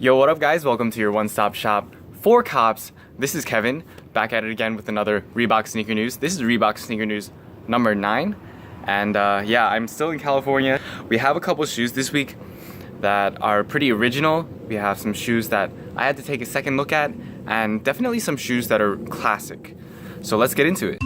Yo, what up guys? Welcome to your one-stop shop for cops. This is Kevin, back at it again with another Reebok sneaker news. This is Reebok sneaker news number 9. And yeah, I'm still in California. We have a couple shoes this week that are pretty original. We have some shoes that I had to take a second look at, and definitely some shoes that are classic. So let's get into it.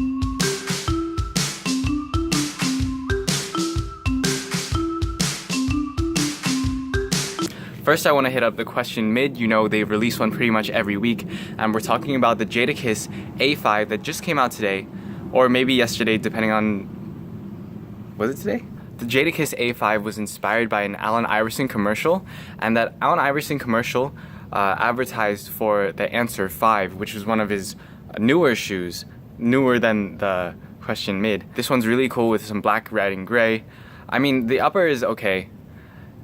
First, I want to hit up the question mid. You know, they release one pretty much every week, and we're talking about the Jadakiss A5 that just came out today, or maybe yesterday, depending on, was it today? The Jadakiss A5 was inspired by an Allen Iverson commercial, and that Allen Iverson commercial advertised for the Answer 5, which was one of his newer shoes, newer than the question mid. This one's really cool with some black, red, and gray. I mean, the upper is okay.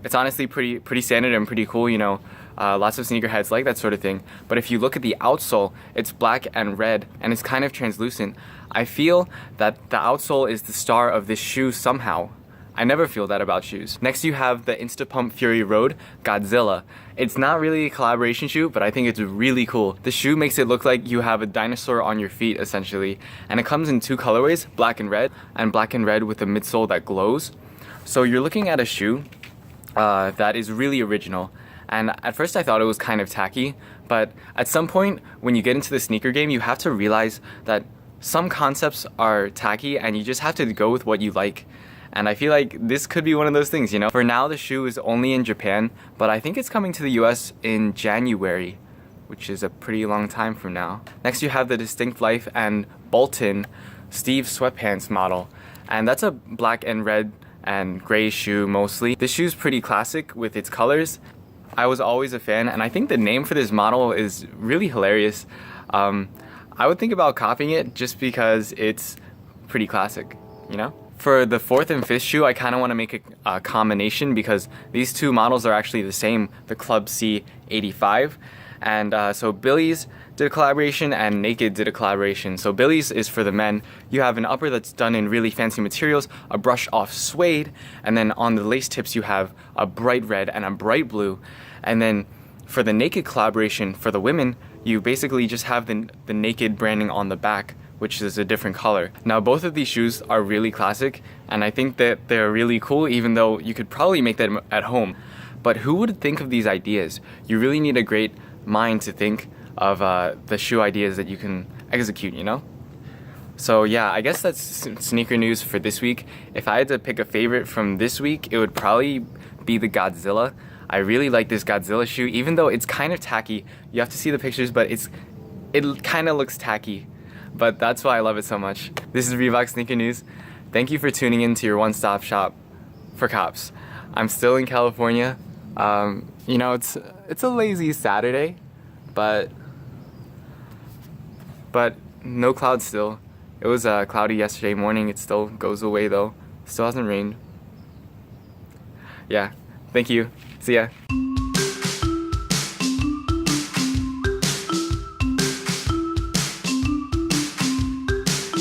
It's honestly pretty standard and pretty cool, you know. Lots of sneakerheads like that sort of thing. But if you look at the outsole, it's black and red, and it's kind of translucent. I feel that the outsole is the star of this shoe somehow. I never feel that about shoes. Next you have the Instapump Fury Road Godzilla. It's not really a collaboration shoe, but I think it's really cool. The shoe makes it look like you have a dinosaur on your feet, essentially. And it comes in two colorways, black and red with a midsole that glows. So you're looking at a shoe that is really original, and at first I thought it was kind of tacky, but at some point when you get into the sneaker game, you have to realize that some concepts are tacky and you just have to go with what you like. And I feel like this could be one of those things, you know. For now the shoe is only in Japan, but I think it's coming to the US in January, which is a pretty long time from now. Next you have the Distinct Life and Bolton Steve sweatpants model, and that's a black and red and gray shoe mostly. This shoe's pretty classic with its colors. I was always a fan, and I think the name for this model is really hilarious. I would think about copying it just because it's pretty classic, you know? For the 4th and 5th shoe, I kind of want to make a combination because these two models are actually the same, the Club C 85. And so Billy's did a collaboration and Naked did a collaboration. So Billy's is for the men. You have an upper that's done in really fancy materials, a brush off suede, and then on the lace tips you have a bright red and a bright blue. And then for the Naked collaboration for the women, you basically just have the Naked branding on the back, which is a different color. Now both of these shoes are really classic, and I think that they're really cool, even though you could probably make them at home. But who would think of these ideas? You really need a great mind to think of the shoe ideas that you can execute, you know? So yeah, I guess that's sneaker news for this week. If I had to pick a favorite from this week, it would probably be the Godzilla. I really like this Godzilla shoe, even though it's kind of tacky. You have to see the pictures, but it kind of looks tacky. But that's why I love it so much. This is Reebok Sneaker News. Thank you for tuning in to your one-stop shop for cops. I'm still in California. You know, it's a lazy Saturday, but no clouds still. It was cloudy yesterday morning. It still goes away though. Still hasn't rained. Yeah, thank you. See ya.